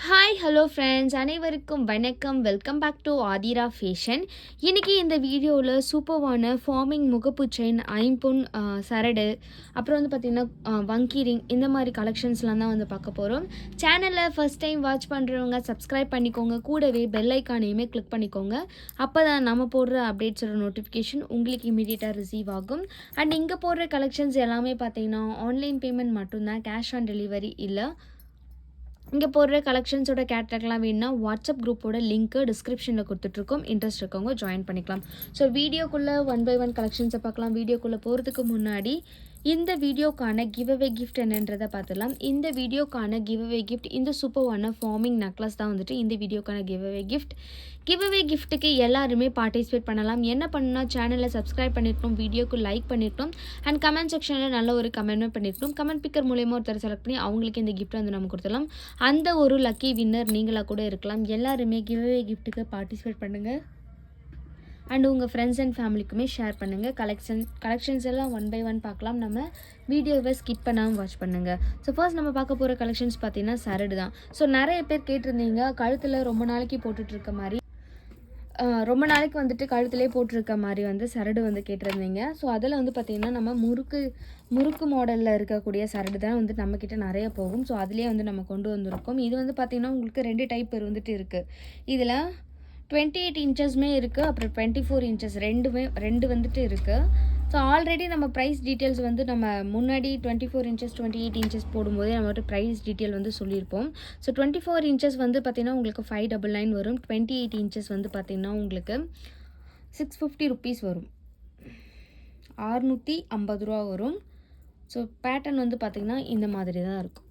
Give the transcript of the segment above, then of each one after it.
Hi hello friends, அனைவருக்கும் வணக்கம். Welcome back to Aathira fashion. இன்றைக்கி இந்த வீடியோவில் சூப்பர்வான ஃபார்மிங் முகப்பு செயின், ஐம்பொன் சரடு, அப்புறம் வந்து பார்த்திங்கன்னா வங்கி ரிங், இந்த மாதிரி கலெக்ஷன்ஸ்லாம் தான் வந்து பார்க்க போகிறோம். சேனலில் ஃபஸ்ட் டைம் வாட்ச் பண்ணுறவங்க சப்ஸ்கிரைப் பண்ணிக்கோங்க, கூடவே பெல் ஐக்கானையுமே கிளிக் பண்ணிக்கோங்க. அப்போ தான் நம்ம போடுற அப்டேட்ஸோட நோட்டிஃபிகேஷன் உங்களுக்கு இமீடியட்டாக ரிசீவ் ஆகும். அண்ட் இங்கே போடுற கலெக்ஷன்ஸ் எல்லாமே பார்த்திங்கன்னா ஆன்லைன் பேமெண்ட் மட்டும்தான், கேஷ் ஆன் டெலிவரி இல்லை. இங்கே போடுற கலெக்ஷன்ஸோட கேட்டலாக்லாம் வேணுன்னா வாட்ஸ்அப் குரூப்போட லிங்க்கு டிஸ்கிரிப்ஷனில் கொடுத்துட்ருக்கோம். இன்ட்ரெஸ்ட் இருக்கவங்க ஜாயின் பண்ணிக்கலாம். ஸோ வீடியோக்குள்ளே 1 by 1 கலெக்ஷன்ஸை பார்க்கலாம். வீடியோக்குள்ளே போகிறதுக்கு முன்னாடி இந்த வீடியோக்கான கிவ்அவே கிஃப்ட் என்னன்றதை பார்த்துடலாம். இந்த வீடியோக்கான கிவ்அவே கிஃப்ட் இந்த சூப்பர்வான ஃபார்மிங் நெக்லஸ் தான் வந்துட்டு இந்த வீடியோக்கான கிவ்அவே கிஃப்ட். கிவ்அவே கிஃப்ட்டுக்கு எல்லாருமே பார்ட்டிசிபேட் பண்ணலாம். என்ன பண்ணணும்னா சேனலை சப்ஸ்கிரைப் பண்ணியிருக்கணும், வீடியோக்கு லைக் பண்ணியிருக்கணும், அண்ட் கமெண்ட் செக்ஷனில் நல்ல ஒரு கமெண்ட்மே பண்ணியிருக்கணும். கமெண்ட் பிக்கர் மூலயமா ஒருத்தர் செலக்ட் பண்ணி அவங்களுக்கு இந்த கிஃப்ட் வந்து நம்ம கொடுத்துடலாம். அந்த ஒரு லக்கி வின்னர் நீங்களாக கூட இருக்கலாம். எல்லாருமே கிவ்அவே கிஃப்ட்டுக்கு பார்ட்டிசிபேட் பண்ணுங்கள். அண்ட் உங்கள் ஃப்ரெண்ட்ஸ் அண்ட் ஃபேமிலிக்குமே ஷேர் பண்ணுங்கள். கலெக்ஷன்ஸ் எல்லாம் 1 by 1 பார்க்கலாம். நம்ம வீடியோவை ஸ்கிப் பண்ணாமல் வாட்ச் பண்ணுங்கள். ஸோ ஃபர்ஸ்ட் நம்ம பார்க்க போகிற கலெக்ஷன்ஸ் பார்த்தீங்கன்னா சரடு தான். ஸோ நிறைய பேர் கேட்டிருந்தீங்க கழுத்தில் ரொம்ப நாளைக்கு போட்டுட்ருக்க மாதிரி, ரொம்ப நாளைக்கு வந்துட்டு கழுத்துலேயே போட்டிருக்க மாதிரி வந்து சரடு வந்து கேட்டிருந்தீங்க. ஸோ அதில் வந்து பார்த்திங்கன்னா நம்ம முறுக்கு மாடலில் இருக்கக்கூடிய சரடு தான் வந்து நம்மக்கிட்ட நிறைய போகும். ஸோ அதிலே வந்து நம்ம கொண்டு வந்திருக்கோம். இது வந்து பார்த்திங்கன்னா உங்களுக்கு 2 டைப் வந்துட்டு இருக்குது. இதில் 28 இன்ச்சஸ்மே இருக்குது, அப்புறம் 24 இன்ச்சஸ் ரெண்டு வந்துட்டு இருக்குது. ஸோ ஆல்ரெடி நம்ம ப்ரைஸ் டீட்டெயில்ஸ் வந்து நம்ம முன்னாடி 24 இன்ச்சஸ் 28 இன்ச்சஸ் போடும்போதே நம்ம வந்து ப்ரைஸ் டீட்டெயில் வந்து சொல்லியிருப்போம். ஸோ 24 இன்ச்சஸ் வந்து பார்த்திங்கன்னா உங்களுக்கு 599 வரும். 28 இன்ச்சஸ் வந்து பார்த்திங்கன்னா உங்களுக்கு 650 ருபீஸ் வரும், 650 ரூபா வரும். ஸோ பேட்டர்ன் வந்து பார்த்திங்கன்னா இந்த மாதிரி தான் இருக்கும்.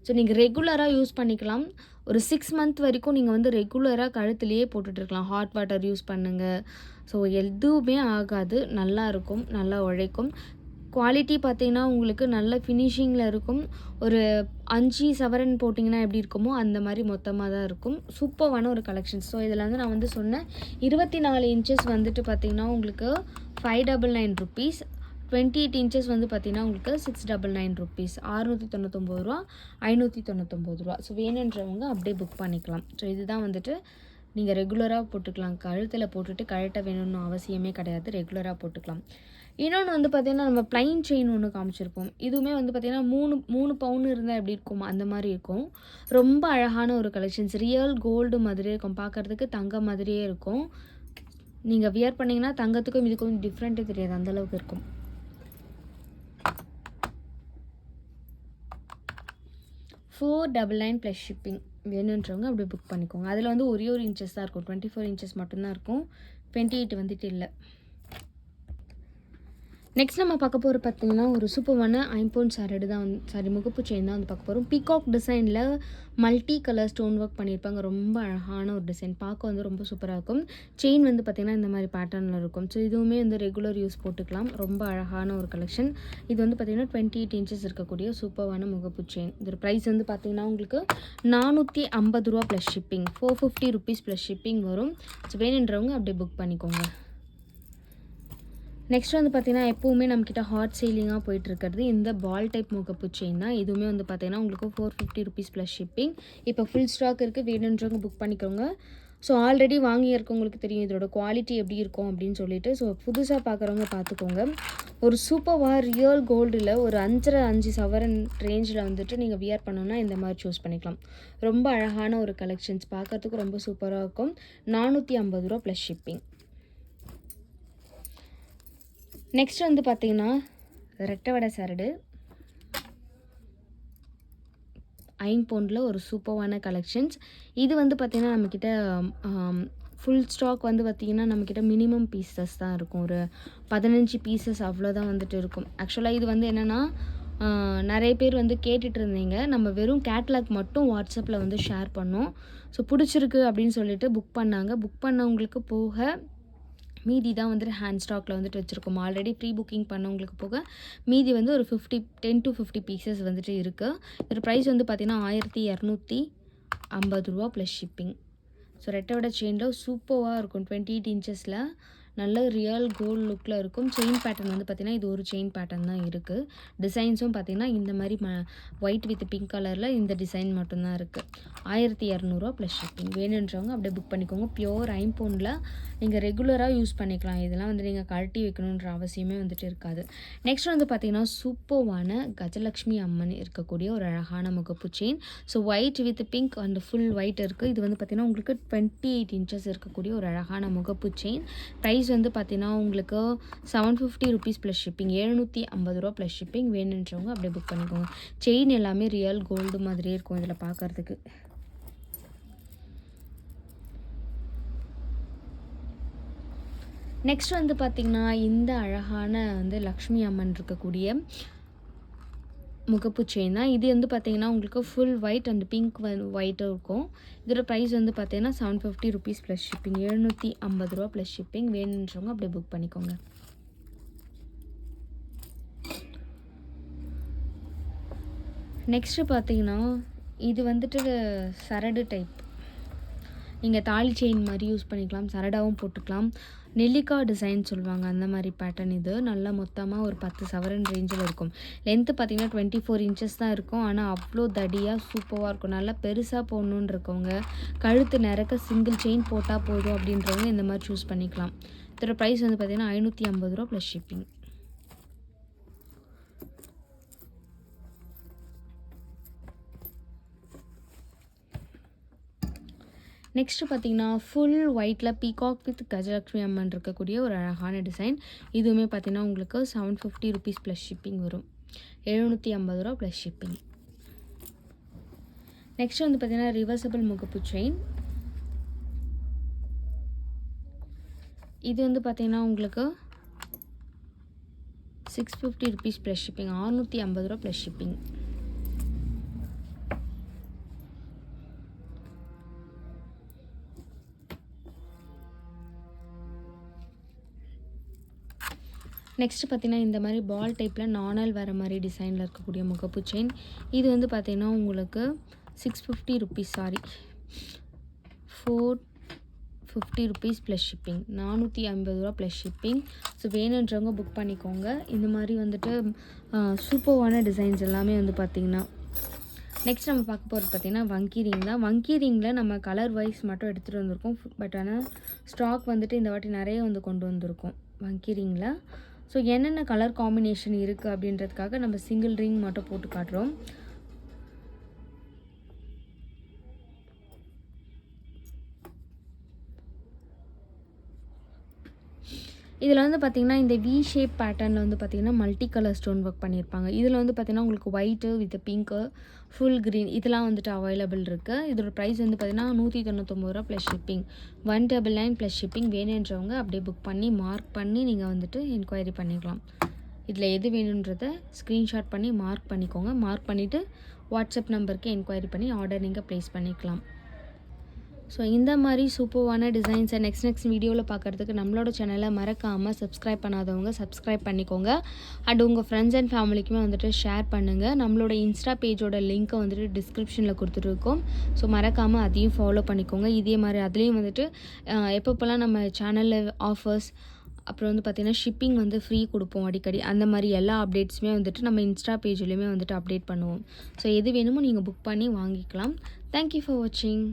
ஸோ நீங்கள் ரெகுலராக யூஸ் பண்ணிக்கலாம். ஒரு 6 மந்த் வரைக்கும் நீங்கள் வந்து ரெகுலராக கழுத்துலேயே போட்டுட்ருக்கலாம். ஹாட் வாட்டர் யூஸ் பண்ணுங்கள். ஸோ எதுவுமே ஆகாது, நல்லா இருக்கும், நல்லா உழைக்கும். குவாலிட்டி பார்த்திங்கன்னா உங்களுக்கு நல்ல ஃபினிஷிங்கில் இருக்கும். ஒரு 5 சவரன் போட்டிங்கன்னா எப்படி இருக்குமோ அந்த மாதிரி மொத்தமாக தான் இருக்கும். சூப்பரான ஒரு கலெக்ஷன்ஸ். ஸோ இதில் வந்து நான் வந்து சொன்னேன் 24 இன்ச்சஸ் வந்துட்டு பார்த்திங்கன்னா உங்களுக்கு 599 ருபீஸ். 28 இன்ச்சஸ் வந்து பார்த்திங்கன்னா உங்களுக்கு 699 ருபீஸ், 699 ரூபா, 599 ரூபா. ஸோ வேணுன்றவங்க அப்படியே புக் பண்ணிக்கலாம். ஸோ இதுதான் வந்துட்டு நீங்கள் ரெகுலராக போட்டுக்கலாம். கழுத்தில் போட்டுட்டு கழட்ட வேணும்னு அவசியமே கிடையாது, ரெகுலராக போட்டுக்கலாம். இன்னொன்று வந்து பார்த்திங்கன்னா நம்ம ப்ளைன் செயின் ஒன்று காமிச்சிருப்போம். இதுவுமே வந்து பார்த்திங்கன்னா 3 பவுன் இருந்தால் எப்படி இருக்கும் அந்த மாதிரி இருக்கும். ரொம்ப அழகான ஒரு கலெக்ஷன்ஸ், ரியல் கோல்டு மாதிரியே இருக்கும், பார்க்குறதுக்கு தங்கம் மாதிரியே இருக்கும். நீங்கள் வியர் பண்ணிங்கன்னா தங்கத்துக்கும் இதுக்கும் டிஃப்ரெண்ட்டே தெரியாது, அந்தளவுக்கு இருக்கும். 499 ப்ளஸ் ஷிப்பிங். வேணுன்றவங்க அப்படி புக் பண்ணிக்கோங்க. அதில் வந்து ஒரே ஒரு இன்ச்சஸ் தான் இருக்கும், 24 இன்ச்சஸ் மட்டும்தான் இருக்கும், 28 வந்துட்டு இல்லை. நெக்ஸ்ட் நம்ம பார்க்க போகிற பார்த்திங்கன்னா ஒரு சூப்பரான ஐம்பொன் சரடு தான் முகப்பு செயின் தான் வந்து பார்க்க போகிறோம். பீகாக் டிசைனில் மல்டி கலர் ஸ்டோன் ஒர்க் பண்ணியிருப்பாங்க. ரொம்ப அழகான ஒரு டிசைன், பார்க்க வந்து ரொம்ப சூப்பராக இருக்கும். செயின் வந்து பார்த்திங்கன்னா இந்த மாதிரி பேட்டர்னில் இருக்கும். ஸோ இதுவுமே வந்து ரெகுலர் யூஸ் போட்டுக்கலாம். ரொம்ப அழகான ஒரு கலெக்ஷன். இது வந்து பார்த்திங்கன்னா 28 இன்ச்சஸ் இருக்கக்கூடிய சூப்பரான முகப்பு செயின். இதோட ப்ரைஸ் வந்து பார்த்திங்கன்னா உங்களுக்கு 450 ரூபா plus shipping, 450 rupees plus shipping வரும். ஸோ வேணுன்றவங்க அப்படியே புக் பண்ணிக்கோங்க. நெக்ஸ்ட் வந்து பார்த்திங்கன்னா எப்போவுமே நம்மக்கிட்ட ஹாட் சேலிங்காக போயிட்டுருக்கிறது இந்த பால் டைப் முகப்பு செயின் தான். இதுவுமே வந்து பார்த்திங்கன்னா உங்களுக்கு 450 ருபீஸ் ப்ளஸ் ஷிப்பிங். இப்போ ஃபுல் ஸ்டாக் இருக்குது, வேணுன்றவங்க புக் பண்ணிக்கோங்க. ஸோ ஆல்ரெடி வாங்கியிருக்கவங்களுக்கு தெரியும் இதோட குவாலிட்டி எப்படி இருக்கும் அப்படின்னு சொல்லிட்டு. ஸோ புதுசாக பார்க்குறவங்க பார்த்துக்கோங்க. ஒரு சூப்பராக ரியல் கோல்டில் ஒரு 5 சவரன் ரேஞ்சில் வந்துட்டு நீங்கள் வியர் பண்ணோன்னா இந்த மாதிரி சூஸ் பண்ணிக்கலாம். ரொம்ப அழகான ஒரு கலெக்ஷன்ஸ், பார்க்குறதுக்கு ரொம்ப சூப்பராக இருக்கும். 450 ரூபா ப்ளஸ் ஷிப்பிங். நெக்ஸ்ட் வந்து பார்த்திங்கன்னா ரெட்டை வடை சரடு, ஐம்பொன்னில் ஒரு சூப்பரான கலெக்ஷன்ஸ். இது வந்து பார்த்திங்கன்னா நம்மக்கிட்ட ஃபுல் ஸ்டாக் வந்து பார்த்திங்கன்னா நம்மக்கிட்ட மினிமம் பீசஸ் தான் இருக்கும். ஒரு 15 பீசஸ் அவ்வளோதான் வந்துட்டு இருக்கும். ஆக்சுவலாக இது வந்து என்னென்னா நிறைய பேர் வந்து கேட்டுட்டு இருந்தீங்க, நம்ம வெறும் கேட்லாக் மட்டும் வாட்ஸ்அப்பில் வந்து ஷேர் பண்ணோம். ஸோ பிடிச்சிருக்கு அப்படின்னு சொல்லிட்டு புக் பண்ணாங்க. புக் பண்ணவங்களுக்கு போக மீதி தான் வந்துட்டு ஹேண்ட் ஸ்டாக்கில் வந்துட்டு வச்சுருக்கோம். ஆல்ரெடி ப்ரீ புக்கிங் பண்ணவங்களுக்கு போக மீதி வந்து ஒரு 10 to 50 பீசஸ் வந்துட்டு இருக்குது. இதோட ப்ரைஸ் வந்து பார்த்திங்கன்னா 1250 ரூபா ப்ளஸ் ஷிப்பிங். ஸோ ரெட்டை வடை செயினில் சூப்பராக இருக்கும், 28 இன்ச்சஸில் நல்ல ரியல் கோல்டு லுக்கில் இருக்கும். செயின் பேட்டர்ன் வந்து பார்த்திங்கன்னா இது ஒரு செயின் பேட்டர்ன் தான் இருக்குது. டிசைன்ஸும் பார்த்திங்கன்னா இந்த மாதிரி ஒயிட் வித் பிங்க் கலரில் இந்த டிசைன் மட்டும்தான் இருக்குது. 1200 ப்ளஸ் ஷிப்பிங். வேணுன்றவங்க அப்படியே புக் பண்ணிக்கோங்க. பியோர் ஐம்பொனில் நீங்கள் ரெகுலராக யூஸ் பண்ணிக்கலாம். இதெல்லாம் வந்து நீங்கள் கழட்டி வைக்கணுன்ற அவசியமே வந்துட்டு இருக்காது. நெக்ஸ்ட் வந்து பார்த்திங்கன்னா சூப்பர்வான கஜலக்ஷ்மி அம்மன் இருக்கக்கூடிய ஒரு அழகான முகப்பு chain. So white with pink and full white இருக்குது. இது வந்து பார்த்திங்கன்னா உங்களுக்கு 28 இன்ச்சஸ் இருக்கக்கூடிய ஒரு அழகான முகப்பு செயின். ப்ரைஸ் வந்து பார்த்திங்கன்னா உங்களுக்கு 750 rupees plus shipping. 750 plus shipping. வேணுன்றவங்க அப்படியே புக் பண்ணிக்கோங்க. செயின் எல்லாமே ரியல் கோல்டு மாதிரியே இருக்கும் இதில் பார்க்குறதுக்கு. நெக்ஸ்ட் வந்து பார்த்திங்கன்னா இந்த அழகான வந்து லக்ஷ்மி அம்மன் இருக்கக்கூடிய முகப்பு செயின் தான். இது வந்து பார்த்திங்கன்னா உங்களுக்கு ஃபுல் ஒயிட் அண்ட் பிங்க் ஒயிட்டும் இருக்கும். இதோட ப்ரைஸ் வந்து பார்த்திங்கன்னா 750 rupees plus shipping. 750 plus shipping. வேணுன்றவங்க அப்படியே புக் பண்ணிக்கோங்க. நெக்ஸ்ட்டு பார்த்திங்கன்னா இது வந்துட்டு சரடு டைப். நீங்கள் தாலி செயின் மாதிரி யூஸ் பண்ணிக்கலாம். சரடாகவும் போட்டுக்கலாம். நெல்லிக்காய் டிசைன் சொல்லுவாங்க அந்த மாதிரி பேட்டர்ன். இது நல்லா மொத்தமாக ஒரு 10 சவரன் ரேஞ்சில் இருக்கும். லென்த்து பார்த்திங்கன்னா 24 இன்ச்சஸ் தான் இருக்கும். ஆனால் அவ்வளோ தடியாக சூப்பராக இருக்கும். நல்லா பெருசாக போடணுன்னு இருக்கவங்க, கழுத்து நிறக்க சிங்கிள் செயின் போட்டால் போதும் அப்படின்றவங்க இந்த மாதிரி சூஸ் பண்ணிக்கலாம். இதோட ப்ரைஸ் வந்து பார்த்திங்கன்னா 550 ப்ளஸ் ஷிப்பிங். நெக்ஸ்ட்டு பார்த்திங்கன்னா ஃபுல் ஒயிட்டில் பீகாக் வித் கஜலக்ஷ்மி அம்மன் இருக்கக்கூடிய ஒரு அழகான டிசைன். இதுவுமே பார்த்திங்கன்னா உங்களுக்கு 750 ருபீஸ் ப்ளஸ் ஷிப்பிங் வரும். 750 ப்ளஸ் ஷிப்பிங். நெக்ஸ்ட் வந்து பார்த்திங்கன்னா ரிவர்சபிள் முகப்பு செயின். இது வந்து பார்த்திங்கன்னா உங்களுக்கு 650 rupees plus shipping. 650 plus shipping. Next பார்த்திங்கன்னா இந்த மாதிரி பால் டைப்பில் நாணல் வர மாதிரி டிசைனில் இருக்கக்கூடிய முகப்பு செயின். இது வந்து பார்த்திங்கன்னா உங்களுக்கு 650 rupees 450 rupees plus shipping. 450 plus shipping. So வேணுன்றவங்க புக் பண்ணிக்கோங்க. இந்த மாதிரி வந்துட்டு சூப்பர்வான டிசைன்ஸ் எல்லாமே வந்து பார்த்திங்கன்னா. நெக்ஸ்ட் நம்ம பார்க்க போகிறது பார்த்திங்கன்னா வங்கி ரிங் தான். வங்கி ரிங்கில் நம்ம கலர் வைஸ் மட்டும் எடுத்துகிட்டு வந்திருக்கோம். பட் ஆனால் ஸ்டாக் வந்துட்டு இந்த வாட்டி நிறைய வந்து கொண்டு வந்திருக்கோம் வங்கி ரிங்கில். ஸோ என்னென்ன கலர் காம்பினேஷன் இருக்குது அப்படின்றதுக்காக நம்ம சிங்கிள் ரிங் மட்டும் போட்டு காட்டுறோம். இதில் வந்து பார்த்திங்கன்னா இந்த வி ஷேப் பேட்டர்னில் வந்து பார்த்திங்கன்னா மல்டி கலர் ஸ்டோன் ஒர்க் பண்ணியிருப்பாங்க. இதில் வந்து பார்த்திங்கன்னா உங்களுக்கு white with pink, full green இதெல்லாம் வந்துட்டு அவைலபிள் இருக்குது. இதோட ப்ரைஸ் வந்து பார்த்திங்கன்னா 199 ப்ளஸ் ஷிப்பிங். 199 plus shipping. வேணுன்றவங்க அப்படியே புக் பண்ணி மார்க் பண்ணி நீங்கள் வந்துட்டு என்கொயரி பண்ணிக்கலாம். இதில் எது வேணுன்றதை ஸ்க்ரீன்ஷாட் பண்ணி மார்க் பண்ணிக்கோங்க. மார்க் பண்ணிவிட்டு வாட்ஸ்அப் நம்பருக்கு என்கொயரி பண்ணி ஆர்டர் நீங்கள் ப்ளேஸ் பண்ணிக்கலாம். ஸோ இந்த மாதிரி சூப்பர்வான டிசைன்ஸை நெக்ஸ்ட் வீடியோவில் பார்க்குறதுக்கு நம்மளோட சேனலை மறக்காமல் சப்ஸ்கிரைப் பண்ணாதவங்க சப்ஸ்கிரைப் பண்ணிக்கோங்க. அண்ட் உங்கள் ஃப்ரெண்ட்ஸ் அண்ட் ஃபேமிலிக்குமே வந்துட்டு ஷேர் பண்ணுங்கள். நம்மளோட இன்ஸ்டா பேஜோட லிங்க்கை வந்துட்டு டிஸ்கிரிப்ஷனில் கொடுத்துட்ருக்கோம். ஸோ மறக்காமல் அதையும் ஃபாலோ பண்ணிக்கோங்க. இதே மாதிரி அதுலேயும் வந்துட்டு எப்பப்போலாம் நம்ம சேனலில் ஆஃபர்ஸ் அப்புறம் வந்து பார்த்திங்கன்னா ஷிப்பிங் வந்து ஃப்ரீ கொடுப்போம் அடிக்கடி. அந்த மாதிரி எல்லா அப்டேட்ஸுமே வந்துட்டு நம்ம இன்ஸ்டா பேஜ்லேயுமே வந்துட்டு அப்டேட் பண்ணுவோம். ஸோ எது வேணுமோ நீங்கள் புக் பண்ணி வாங்கிக்கலாம். தேங்க்யூ ஃபார் வாட்சிங்.